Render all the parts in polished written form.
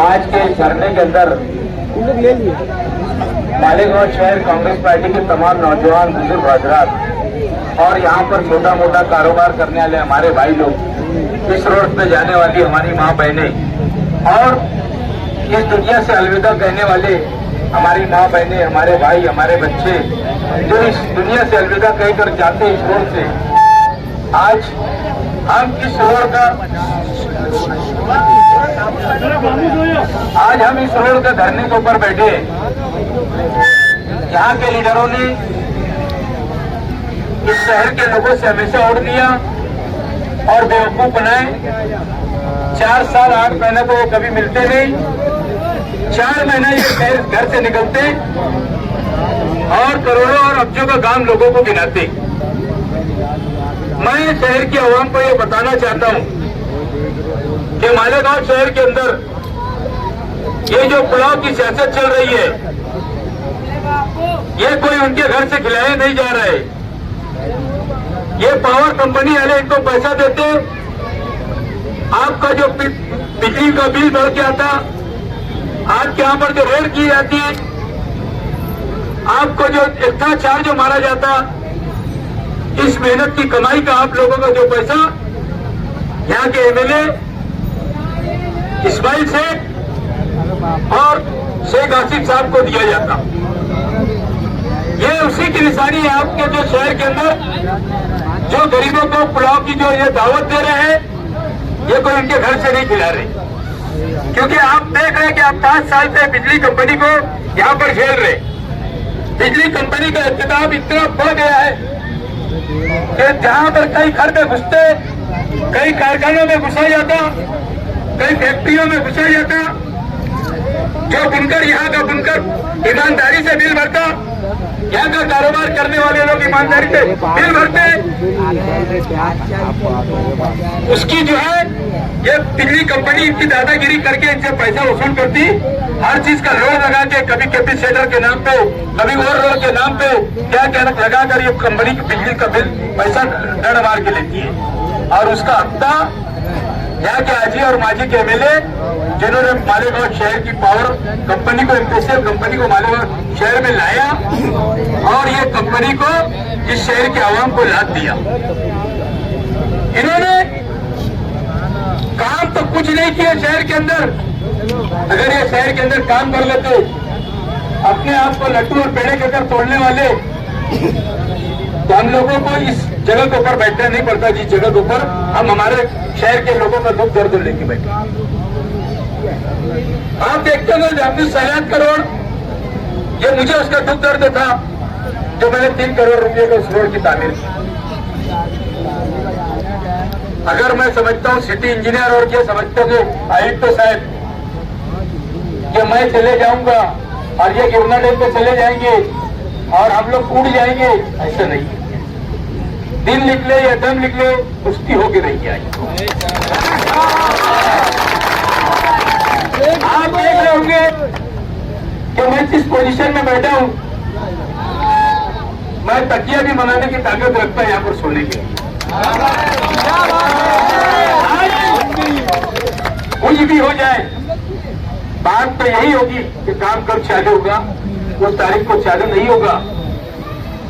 आज के इस धरने के अंदर मालेगांव शहर कांग्रेस पार्टी के तमाम नौजवान बुजुर्ग हजरात और यहाँ पर छोटा मोटा कारोबार करने वाले हमारे भाई लोग, इस रोड पे जाने वाली हमारी माँ बहनें और इस दुनिया से अलविदा कहने वाले हमारी माँ बहनें, हमारे भाई, हमारे बच्चे जो इस दुनिया से अलविदा कहकर जाते हैं इस रोड से, आज हम इस रोड का धरने के ऊपर बैठे हैं। यहाँ के लीडरों ने इस शहर के लोगों से हमेशा ओढ़ लिया और बेवकूफ बनाए। 4 साल 8 महीने को वो कभी मिलते नहीं, 4 महीने ये घर से निकलते और करोड़ों और अब्जों का काम लोगों को गिनाते। मैं शहर की आवाम को ये बताना चाहता हूं कि मालेगांव शहर के अंदर ये जो पुलाव की सियासत चल रही है, ये कोई उनके घर से खिलाए नहीं जा रहे। ये पावर कंपनी वाले इनको पैसा देते, आपका जो बिजली का बिल बढ़ के आता, आपके यहाँ पर जो रेड की जाती है, आपको जो एक्स्ट्रा चार्ज जो मारा जाता, इस मेहनत की कमाई का आप लोगों का जो पैसा यहाँ के एमएलए इस्माइल शेख और शेख आसिफ साहब को दिया जाता। ये उसी की निशानी है आपके जो शहर के अंदर जो गरीबों को पुलाव की जो ये दावत दे रहे हैं, ये कोई उनके घर से नहीं खिला रहे। क्योंकि आप देख रहे हैं कि आप 5 साल से बिजली कंपनी को यहाँ पर झेल रहे। बिजली कंपनी का इख्तिताब इतना बढ़ गया है कि जहां पर कई घर में घुसते, कई कारखानों में घुसा जाता, कई फैक्ट्रियों में घुसा जाता, जो बुनकर यहाँ का बुनकर ईमानदारी से बिल भरता, यहाँ का कारोबार करने वाले लोग ईमानदारी से बिल भरते, उसकी जो है ये बिजली कंपनी इनकी दादागिरी करके इनसे पैसा वसूल करती, हर चीज का लोन लगा के, कभी कैपेसिटर के नाम पे, कभी और रोड के नाम पे क्या क्या लगाकर ये कंपनी की बिजली का बिल पैसा डर मार के लेती है। और उसका हफ्ता यहाँ के आजी और माजी के एमएलए जिन्होंने मालेगांव शहर की पावर कंपनी को, एमपीसीएल कंपनी को मालेगांव शहर में लाया और ये कंपनी को इस शहर के आवाम को लाद दिया। इन्होंने काम तो कुछ नहीं किया शहर के अंदर। अगर ये शहर के अंदर काम कर लेते, अपने आप को लट्टू और पेड़े के अंदर तोड़ने वाले, तो हम लोगों को इस जगह के ऊपर बैठना नहीं पड़ता। जिस जगह के ऊपर हम हमारे शहर के लोगों का दुख दर्द लेके बैठे। आप देखते हो 7 करोड़, ये मुझे उसका दुख दर्द था जो मैंने 3 करोड़ रुपए का उस रोड की तामीर की। अगर मैं समझता हूँ सिटी इंजीनियर और ये समझता हूँ कि आयुक्त साहब कि मैं चले जाऊंगा और ये गिरना डैम पे चले जाएंगे और हम लोग उड़ जाएंगे, ऐसा नहीं है। दिन निकले या दम निकले, कुश्ती होके नहीं आई। आप देख रहे होंगे कि मैं जिस पोजीशन में बैठा हूं, मैं तकिया भी बनाने की ताकत रखता है यहाँ पर सोने की। कुछ भी हो जाए, बात तो यही होगी कि काम कब चालू होगा, उस तारीख को चालू नहीं होगा।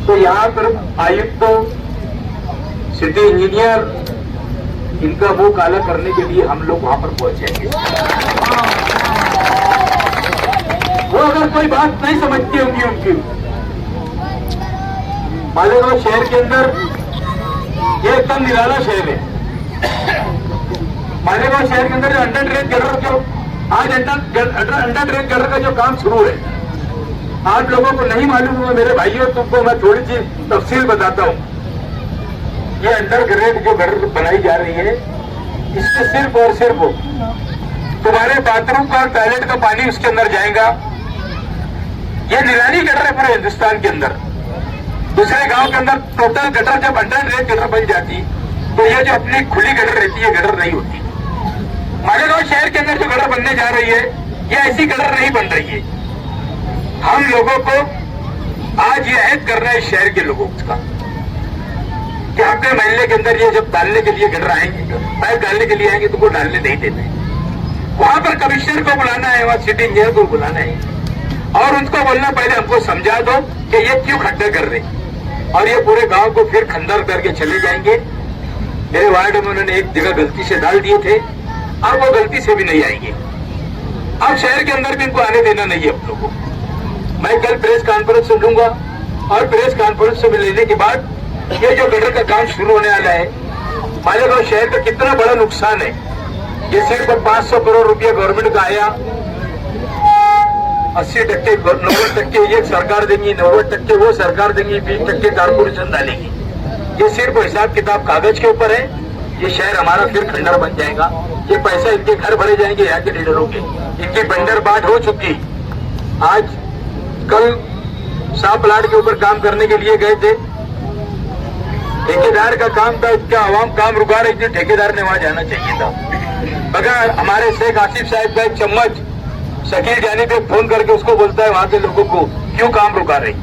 तो यहाँ पर आयुक्त, सिटी इंजीनियर, इनका मुंह काला करने के लिए हम लोग वहां पर पहुंचेंगे। वो अगर कोई बात नहीं समझती होंगी उनकी, मालेगांव शहर के अंदर ये एकदम निराला शहर है। मालेगांव शहर के अंदर जो अंडर ड्रेन गटर, जो आज अंडर ड्रेन गटर का जो काम शुरू है, आप लोगों को नहीं मालूम होगा मेरे भाइयों, तुमको मैं थोड़ी सी तफसील बताता हूँ। ये अंडर ग्रेड जो गटर बनाई जा रही है, इसमें सिर्फ और सिर्फ तुम्हारे बाथरूम का और टॉयलेट का पानी उसके अंदर जाएगा। ये निराली गटर है पूरे हिंदुस्तान के अंदर। दूसरे गांव के अंदर टोटल गटर जब अंडर ग्रेड गटर बन जाती, तो ये जो अपनी खुली गटर रहती है, गटर नहीं होती। मालेगांव शहर के अंदर जो गटर बनने जा रही है, ये ऐसी गटर नहीं बन रही है। हम लोगों को आज ये अहद करना है शहर के लोगों का कि अपने महल्ले के अंदर ये जब डालने के लिए गटर आएंगे, पाइप डालने के लिए आएंगे, तो वो डालने नहीं देते। वहां पर कमिश्नर को बुलाना है, वहां सिटी इंजीनियर को बुलाना है और उनको बोलना पहले हमको समझा दो कि ये क्यों खड्डे कर रहे, और ये पूरे गांव को फिर खंडर करके चले जाएंगे। मेरे वार्ड में उन्होंने एक जगह गलती से डाल दिए थे, अब वो गलती से भी नहीं आएंगे। अब शहर के अंदर भी इनको आने देना नहीं है हम लोगों को। मैं कल प्रेस कॉन्फ्रेंस लूंगा और प्रेस कॉन्फ्रेंस में लेने के बाद ये जो गटर का काम शुरू होने वाला है, मालेगांव शहर का कितना बड़ा नुकसान है। ये सिर्फ 500 करोड़ रुपया गवर्नमेंट का आया, 80% 90% ये सरकार देंगी, 90% वो सरकार देंगी, 20% कारपोरेशन डालेगी। ये सिर्फ हिसाब किताब कागज के ऊपर है। ये शहर हमारा फिर खंडर बन जाएगा। ये पैसा इनके घर भरे जाएंगे यहाँ के लीडरों के। इनकी बंडर बांट हो चुकी। आज कल 100 प्लाट के ऊपर काम करने के लिए गए थे, ठेकेदार का काम था, इसका आवाम काम रुका रही थी, ठेकेदार ने वहां जाना चाहिए था। मगर हमारे शेख आसिफ साहब का एक चम्मच शकील जानी पे फोन करके उसको बोलता है वहां के लोगों को क्यों काम रुका रही।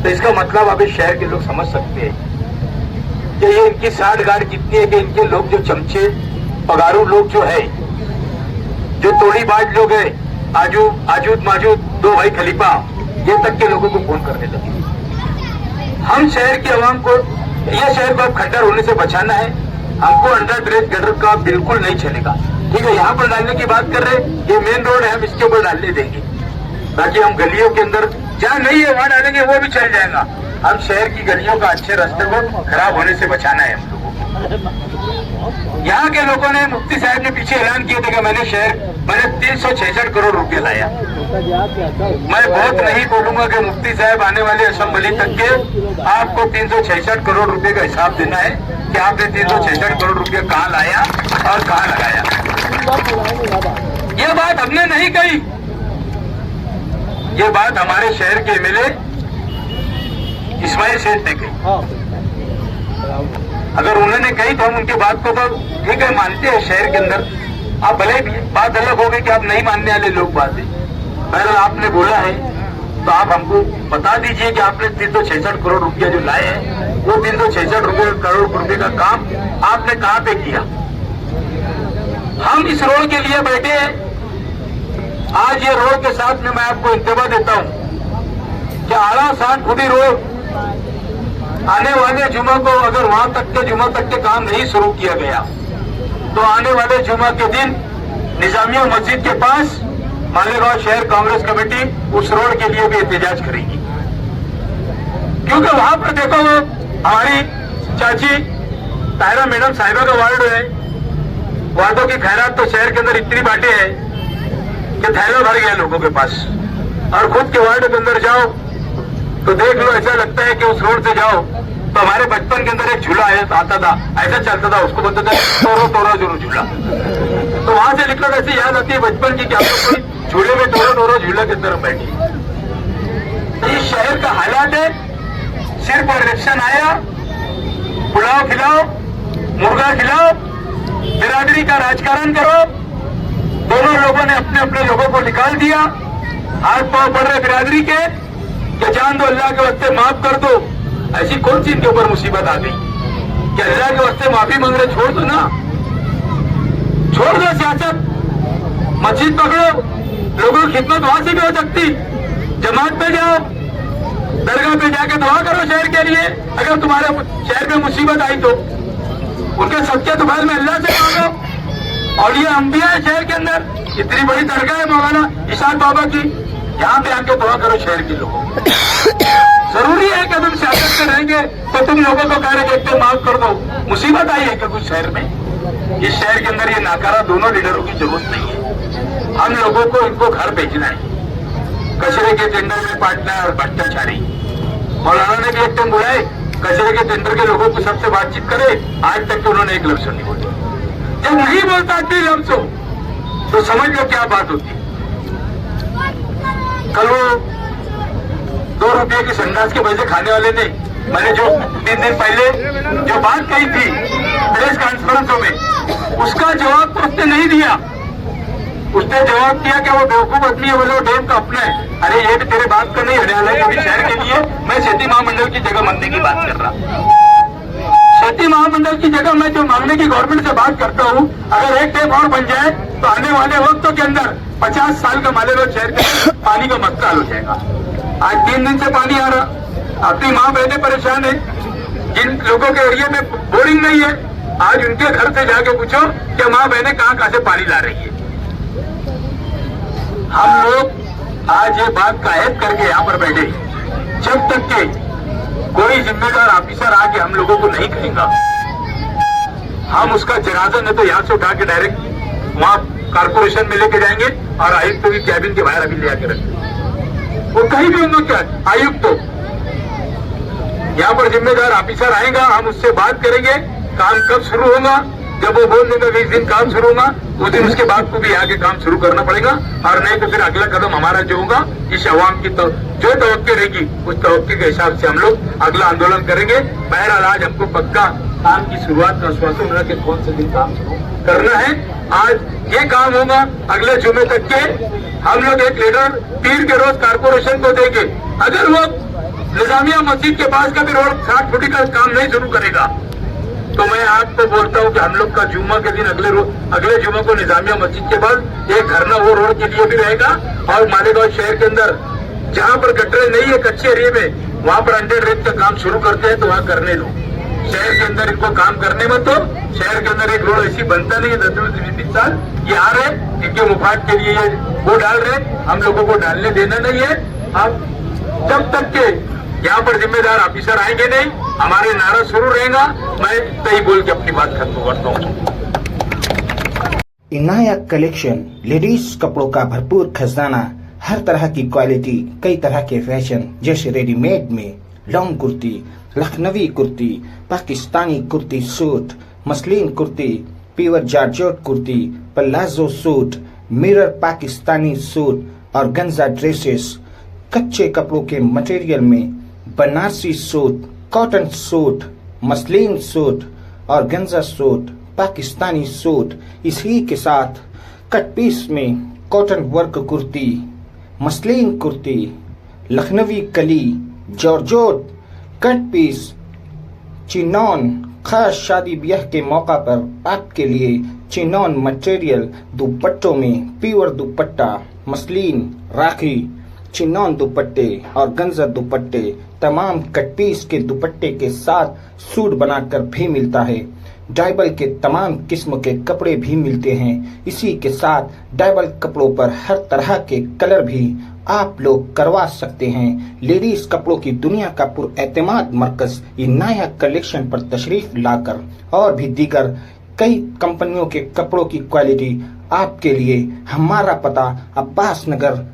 तो इसका मतलब अभी शहर के लोग समझ सकते हैं कि ये इनकी साठ गांठ कितनी है कि इनके लोग जो चमचे पगारू लोग जो है, जो तोड़ी बाट लोग है, आजूद माजूद दो भाई खलीफा, ये तक के लोगों को फोन करने लगे। हम शहर की आवाम को, ये शहर को अब खंडर होने से बचाना है। हमको अंडर ड्रेन गटर का बिल्कुल नहीं चलेगा। ठीक है, यहाँ पर डालने की बात कर रहे हैं, ये मेन रोड है, हम इसके ऊपर डालने देंगे। बाकी हम गलियों के अंदर जहाँ नहीं है वहां डालेंगे, वो भी चल जाएगा। हम शहर की गलियों का अच्छे रास्ते को खराब होने से बचाना है हम लोगों को। यहाँ के लोगों ने, मुफ्ती साहब ने पीछे ऐलान किया था कि मैंने 366 करोड़ रुपए लाया। मैं बहुत नहीं बोलूंगा कि मुफ्ती साहब आने वाले असेंबली तक के आपको 366 करोड़ रुपए का हिसाब देना है कि आपने 366 करोड़ रुपया कहाँ लाया और कहाँ लगाया। ये बात हमने नहीं कही, ये बात हमारे शहर के एमएलए इस्माइल सेठ ने कही। अगर उन्होंने कही तो हम उनकी बात को तो ठीक है मानते हैं। शहर के अंदर आप भले बात अलग हो गई कि आप नहीं मानने वाले लोग बात है, पहले आपने बोला है तो आप हमको बता दीजिए कि आपने 366 करोड़ रुपया जो लाए हैं, वो 366 करोड़ रुपए का काम आपने कहाँ पे किया। हम इस रोड के लिए बैठे हैं। आज ये रोड के साथ में मैं आपको इंतबा देता हूं कि आड़ा 60 फुटी रोड आने वाले जुमा को, अगर वहां तक के जुमा तक के काम नहीं शुरू किया गया तो आने वाले जुमा के दिन निजामिया मस्जिद के पास मालेगांव शहर कांग्रेस कमेटी उस रोड के लिए भी एहतजाज करेगी। क्योंकि वहां पर देखो, वो हमारी चाची तायरा मैडम साहिबा का वार्ड है। वार्डों की खैरात तो शहर के अंदर इतनी बांटे हैं कि थैला भर गया लोगों के पास। और खुद के वार्ड के अंदर जाओ तो देख लो, ऐसा लगता है कि उस रोड से जाओ तो हमारे बचपन के अंदर एक झूला आता था, ऐसा चलता था, उसको बोलते थे तोरो तोरो जरूर झूला। तो वहां से निकलो ऐसी याद आती है बचपन की कि आप लोग कोई झूले में तोरो तोरो झूला की तरफ बैठी। तो ये शहर का हालात है। सिर्फ इलेक्शन आया, पुलाव खिलाओ, मुर्गा खिलाओ, बिरादरी का राजकारण करो। दोनों लोगों ने अपने अपने लोगों को निकाल दिया। हाथ पांव पड़ रहे बिरादरी के कि जान दो, अल्लाह के वास्ते माफ कर दो। ऐसी कौन सी इनके ऊपर मुसीबत आ गई कि अल्लाह के वास्ते माफी मांग रहे? छोड़ दो ना, छोड़ दो सियासत, मस्जिद पकड़ो। लोगों की खिदमत वहां से भी हो सकती। जमात पे जाओ, दरगाह पे जाके दुआ करो शहर के लिए। अगर तुम्हारे शहर में मुसीबत आई तो उनके सच्चे दुकान में अल्लाह से मांगो। और ये अंबिया है शहर के अंदर, इतनी बड़ी दरगाह है मौलाना इशाक बाबा की, यहाँ पे आके दुआ करो शहर के लोगों। जरूरी है कि तुम सियासत में रहेंगे तो तुम लोगों को कह रहे देखते माफ कर दो। मुसीबत आई है क्या कुछ शहर में? इस शहर के अंदर ये नाकारा दोनों लीडरों की जरूरत नहीं है। हम लोगों को इनको घर भेजना है। कचरे के टेंडर में पार्टनर और भ्रष्टाचारी। मौलाना ने भी एक टाइम बोला है कचरे के टेंडर के लोगों को सबसे बातचीत करे। आज तक तो उन्होंने एक लफ्ज नहीं बोला। जब नहीं बोलता थी लफ्ज तो समझ लो क्या बात होती। कल वो 2 रुपये की संडास के पैसे खाने वाले ने, मैंने जो 3 दिन पहले जो बात कही थी प्रेस कॉन्फ्रेंसों में, उसका जवाब तो उसने नहीं दिया। उसने जवाब दिया कि वो बेवकूफ आदमी है, बोले वो डेम का अपना है। अरे ये भी तेरे बात का नहीं, हरियाणा के भी शहर के लिए मैं खेती महामंडल की जगह बनने की बात कर रहा। खेती महामंडल की जगह मैं जो मांगने की गवर्नमेंट से बात करता हूँ, अगर एक टैप और बन जाए तो आने वाले वक्तों के अंदर 50 साल का मालेगांव शहर के पानी का मसला हल हो जाएगा। आज 3 दिन से पानी आ रहा, अपनी माँ बहनें परेशान है, जिन लोगों के एरिया में बोरिंग नहीं है, आज उनके घर से जाके पूछो कि माँ बहनें कहाँ से पानी ला रही है। हम लोग आज ये बात का ऐद करके यहाँ पर बैठे, जब तक के कोई जिम्मेदार ऑफिसर आके हम लोगों को नहीं कहेगा, हम उसका जनाजा न तो यहाँ से उठा के डायरेक्ट वहां कारपोरेशन में लेके जाएंगे और आयुक्त की कैबिन के बाहर अभी ले आके रखेंगे। वो कहीं भी होंगे क्या आयुक्त, तो यहाँ पर जिम्मेदार ऑफिसर आएगा, हम उससे बात करेंगे काम कब शुरू होगा, जब वो बोल देगा 20 दिन काम शुरू होगा, उस दिन उसके बाद को भी आगे काम शुरू करना पड़ेगा, और नहीं तो फिर अगला कदम हमारा जो होगा इस अवाम की तो जो तवक्के रहेगी उस तवक्के के हिसाब से हम लोग अगला आंदोलन करेंगे। बहरहाल आज हमको पक्का काम की शुरुआत का आश्वासन मिला कि कौन से दिन काम शुरू करना है। आज ये काम होगा, अगले जुमे तक के हम लोग एक लीडर पीर के रोज कारपोरेशन को देंगे। अगर वो निजामिया मस्जिद के पास का भी रोड 60 फुटी का काम नहीं शुरू करेगा तो मैं आपको बोलता हूं कि हम लोग का जुम्मा के दिन अगले जुम्मे को निजामिया मस्जिद के पास एक धरना वो रोड के लिए भी रहेगा, और मालेगांव शहर के अंदर जहां पर गटरे नहीं है कच्चे एरिया में वहां पर अंडर रेत का काम शुरू करते हैं तो वहां करने दो। शहर के अंदर इनको काम करने में तो शहर के अंदर एक रोड ऐसी बनता नहीं है 10-20 साल ये आ रहे, इनके मुफाद के लिए ये वो डाल रहे, हम लोगों को डालने देना नहीं है। अब जब तक के यहाँ पर जिम्मेदार ऑफिसर आएंगे नहीं, हमारे नारा शुरू रहेगा। मैं सही बोल के अपनी बात खत्म करता हूँ। इनायत कलेक्शन, लेडीज कपड़ों का भरपूर खजाना, हर तरह की क्वालिटी, कई तरह के फैशन, जैसे रेडीमेड में long kurti, Lucknowi kurti, Pakistani kurti suit, muslin kurti, pure georgette kurti, palazzo suit, mirror Pakistani suit और गंजा ड्रेसेस, कच्चे कपड़ों के मटेरियल में Banarasi suit, cotton suit, muslin suit और गंजा सूट, पाकिस्तानी सूट, इसी के साथ कट पीस में cotton work kurti, muslin kurti, Lucknowi कली, जॉर्जेट कट पीस, चिनॉन, खास शादी ब्याह के मौका पर आपके लिए चिनॉन मटेरियल दुपट्टों में प्योर दुपट्टा, मसलिन, राखी, चिनॉन दुपट्टे और गंजा दुपट्टे, तमाम कट पीस के दुपट्टे के साथ सूट बनाकर भी मिलता है। डाइबल के तमाम किस्म के कपड़े भी मिलते हैं। इसी के साथ डाइबल कपड़ों पर हर तरह के कलर भी आप लोग करवा सकते हैं। लेडीज कपड़ों की दुनिया का पुरएतमाद मरकज इनायत कलेक्शन पर तशरीफ लाकर और भी दीगर कई कंपनियों के कपड़ों की क्वालिटी आपके लिए। हमारा पता अब्बास नगर,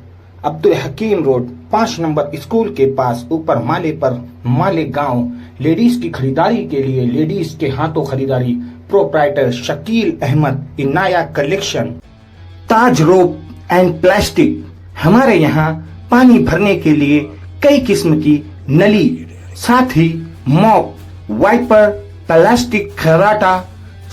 अब्दुल हकीम रोड, 5 नंबर स्कूल के पास, ऊपर माले पर, मालेगांव। लेडीज की खरीदारी के लिए, लेडीज के हाथों खरीदारी, proprietor Shakeel Ahmed, Inayat collection. Taj rope and plastic, हमारे यहाँ पानी भरने के लिए कई किस्म की नली, साथ ही मॉप, वाइपर, प्लास्टिक खराटा,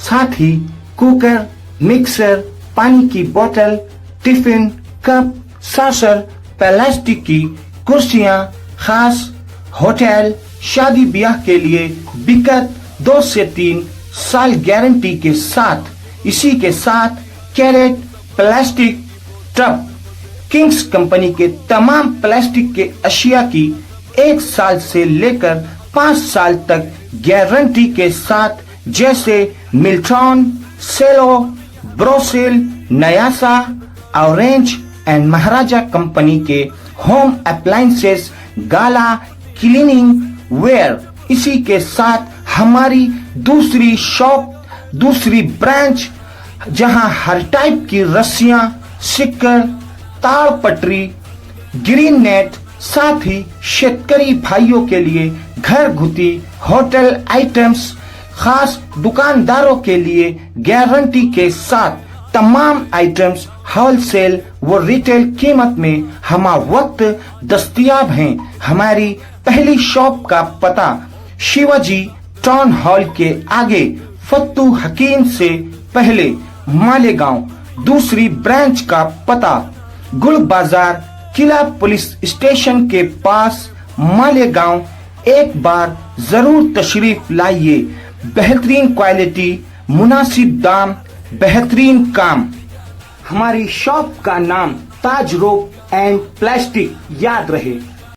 साथ ही कुकर, मिक्सर, पानी की बोतल, टिफिन, कप, सासर, प्लास्टिक की कुर्सियां, खास होटल, शादी ब्याह के लिए बिकट 2 से 3 साल गारंटी के साथ। इसी के साथ crate, plastic tub, Kings company के तमाम प्लास्टिक के अशिया की 1 साल से लेकर 5 साल तक गारंटी के साथ, जैसे Milton, Cello, Borosil, Nayasa, Orange and Maharaja company के home appliances, Gala, cleaning ware. इसी के साथ हमारी दूसरी शॉप, दूसरी ब्रांच, जहां हर टाइप की रस्सियां, सिक्कर, ताड़ पटरी, ग्रीन नेट, साथ ही शेतकरी भाइयों के लिए घर घुती होटल आइटम्स, खास दुकानदारों के लिए गारंटी के साथ तमाम आइटम्स होलसेल व रिटेल कीमत में हमारा वक्त दस्तयाब हैं। हमारी पहली शॉप का पता शिवाजी टाउन हॉल के आगे, फत्तू हकीम से पहले, मालेगांव। दूसरी ब्रांच का पता गुल बाजार, किला पुलिस स्टेशन के पास, मालेगांव। एक बार जरूर तशरीफ लाइए। बेहतरीन क्वालिटी, मुनासिब दाम, बेहतरीन काम। हमारी शॉप का नाम ताज रोप एंड प्लास्टिक याद रहे।